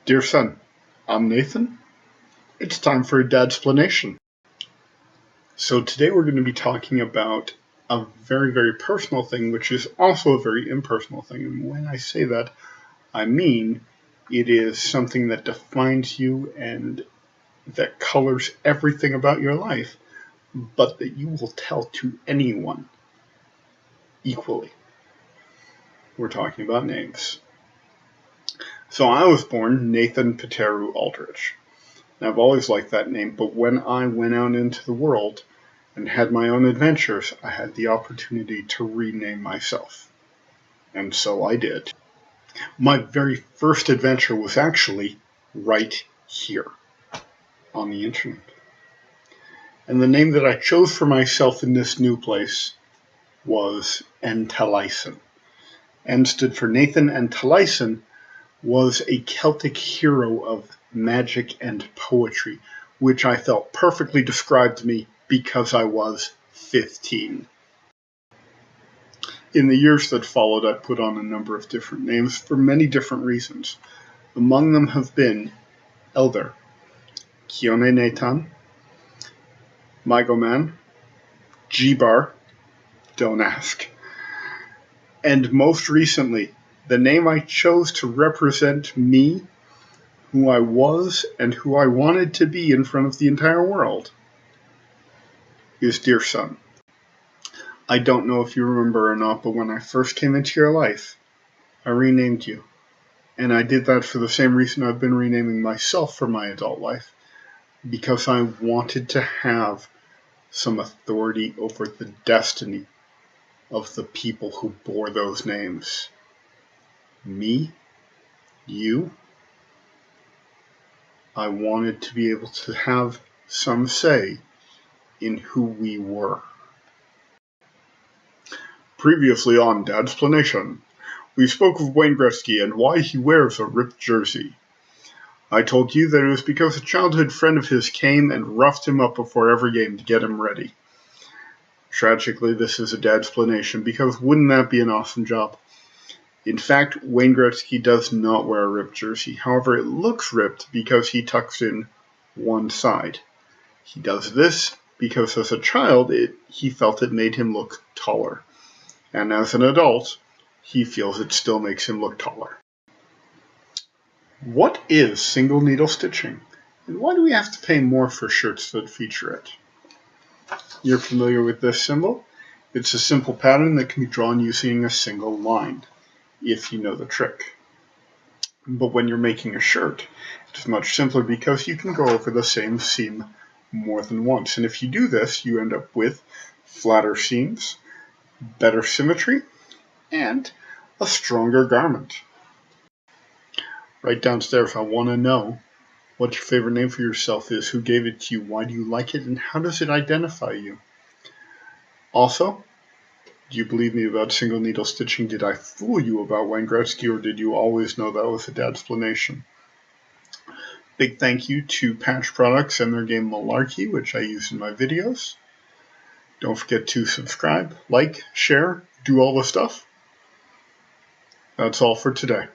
Dear son, I'm Nathan. It's time for a dadsplanation. So today we're going to be talking about a very, very personal thing, which is also a very impersonal thing. And when I say that, I mean it is something that defines you and that colors everything about your life, but that you will tell to anyone equally. We're talking about names. So I was born Nathan Pateru Aldridge. And I've always liked that name, but when I went out into the world and had my own adventures, I had the opportunity to rename myself. And so I did. My very first adventure was actually right here on the internet. And the name that I chose for myself in this new place was Entalaison. N stood for Nathan, and Taliesin was a Celtic hero of magic and poetry, which I felt perfectly described me because I was 15. In the years that followed, I put on a number of different names for many different reasons. Among them have been Elder, Kione Nathan, Mygoman, G-Bar, don't ask, and most recently, the name I chose to represent me, who I was, and who I wanted to be in front of the entire world, is Dear Son. I don't know if you remember or not, but when I first came into your life, I renamed you. And I did that for the same reason I've been renaming myself for my adult life, because I wanted to have some authority over the destiny of the people who bore those names. Me, you. I wanted to be able to have some say in who we were. Previously on Dadsplanation, we spoke of Wayne Gretzky and why he wears a ripped jersey. I told you that it was because a childhood friend of his came and roughed him up before every game to get him ready. Tragically, this is a Dadsplanation because wouldn't that be an awesome job? In fact, Wayne Gretzky does not wear a ripped jersey. However, it looks ripped because he tucks in one side. He does this because as a child, he felt it made him look taller. And as an adult, he feels it still makes him look taller. What is single needle stitching? And why do we have to pay more for shirts that feature it? You're familiar with this symbol? It's a simple pattern that can be drawn using a single line, if you know the trick. But when you're making a shirt, it's much simpler because you can go over the same seam more than once. And if you do this, you end up with flatter seams, better symmetry, and a stronger garment. Right downstairs, I want to know what your favorite name for yourself is, who gave it to you, why do you like it, and how does it identify you? Also, do you believe me about single needle stitching? Did I fool you about Wayne Gretzky, or did you always know that was a Dadsplanation? Big thank you to Patch Products and their game Malarkey, which I use in my videos. Don't forget to subscribe, like, share, do all the stuff. That's all for today.